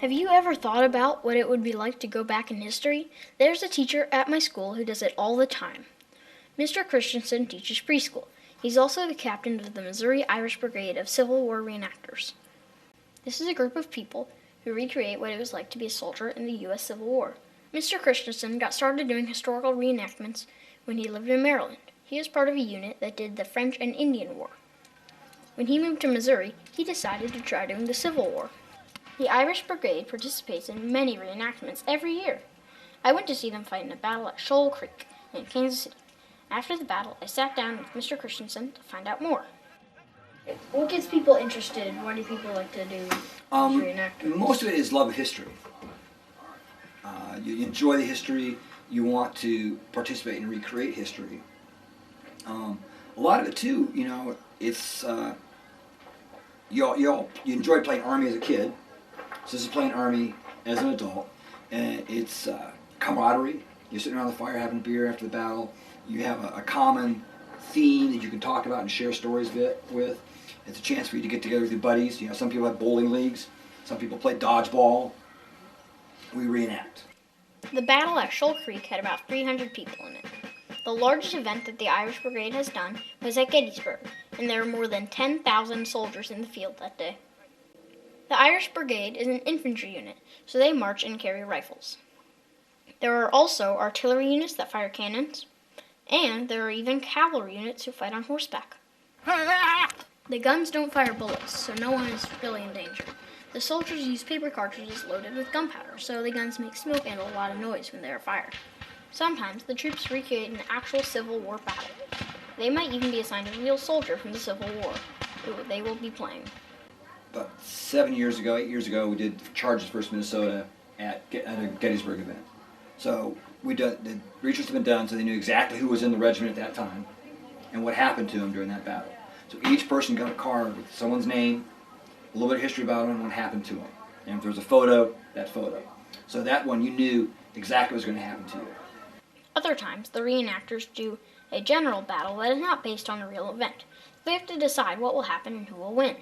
Have you ever thought about what it would be like to go back in history? There's a teacher at my school who does it all the time. Mr. Christensen teaches preschool. He's also the captain of the Missouri Irish Brigade of Civil War reenactors. This is a group of people who recreate what it was like to be a soldier in the U.S. Civil War. Mr. Christensen got started doing historical reenactments when he lived in Maryland. He was part of a unit that did the French and Indian War. When he moved to Missouri, he decided to try doing the Civil War. The Irish Brigade participates in many reenactments every year. I went to see them fight in a battle at Shoal Creek in Kansas City. After the battle, I sat down with Mr. Christensen to find out more. What gets people interested? Why do people like to do reenactments? Most of it is love of history. You enjoy the history. You want to participate and recreate history. A lot of it too, it's you enjoy playing Army as a kid. So this is playing Army as an adult, and it's camaraderie. You're sitting around the fire having a beer after the battle. You have a common theme that you can talk about and share stories with. It's a chance for you to get together with your buddies. Some people have bowling leagues. Some people play dodgeball. We reenact. The battle at Shoal Creek had about 300 people in it. The largest event that the Irish Brigade has done was at Gettysburg, and there were more than 10,000 soldiers in the field that day. The Irish Brigade is an infantry unit, so they march and carry rifles. There are also artillery units that fire cannons, and there are even cavalry units who fight on horseback. The guns don't fire bullets, so no one is really in danger. The soldiers use paper cartridges loaded with gunpowder, so the guns make smoke and a lot of noise when they are fired. Sometimes the troops recreate an actual Civil War battle. They might even be assigned a real soldier from the Civil War who they will be playing. About 8 years ago, we did Charges vs. Minnesota at a Gettysburg event. So the research had been done, so they knew exactly who was in the regiment at that time and what happened to them during that battle. So each person got a card with someone's name, a little bit of history about them, and what happened to them. And if there was a photo, that photo. So that one, you knew exactly what was going to happen to you. Other times, the reenactors do a general battle that is not based on a real event. They have to decide what will happen and who will win.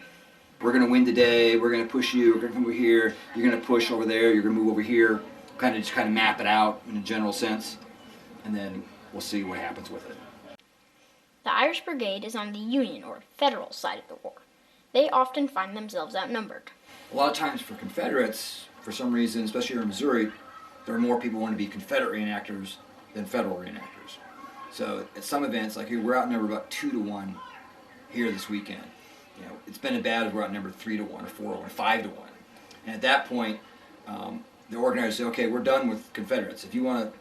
We're going to win today, we're going to push you, we're going to come over here, you're going to push over there, you're going to move over here. Just map it out in a general sense, and then we'll see what happens with it. The Irish Brigade is on the Union or Federal side of the war. They often find themselves outnumbered. A lot of times for Confederates, for some reason, especially here in Missouri, there are more people who want to be Confederate reenactors than Federal reenactors. So at some events, like here, we're outnumbered about 2-1 here this weekend. It's been as bad as we're outnumbered 3-1 or 4-1, 5-1. And at that point, the organizers say, okay, we're done with Confederates. If you want to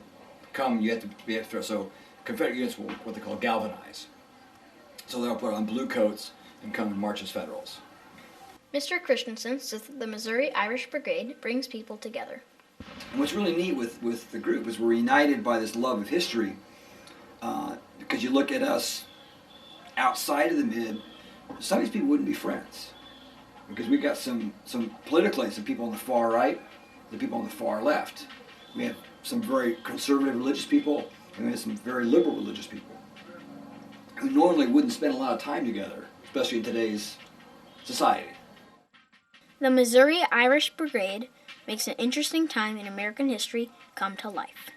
come, you have to be extra. So Confederate units will what they call galvanize. So they'll put on blue coats and come and march as Federals. Mr. Christensen says that the Missouri Irish Brigade brings people together. And what's really neat with the group is we're united by this love of history, because you look at us outside of the Mid, some of these people wouldn't be friends, because we got some politically some people on the far right, the people on the far left. We have some very conservative religious people, and we have some very liberal religious people who normally wouldn't spend a lot of time together, especially in today's society. The Missouri Irish Brigade makes an interesting time in American history come to life.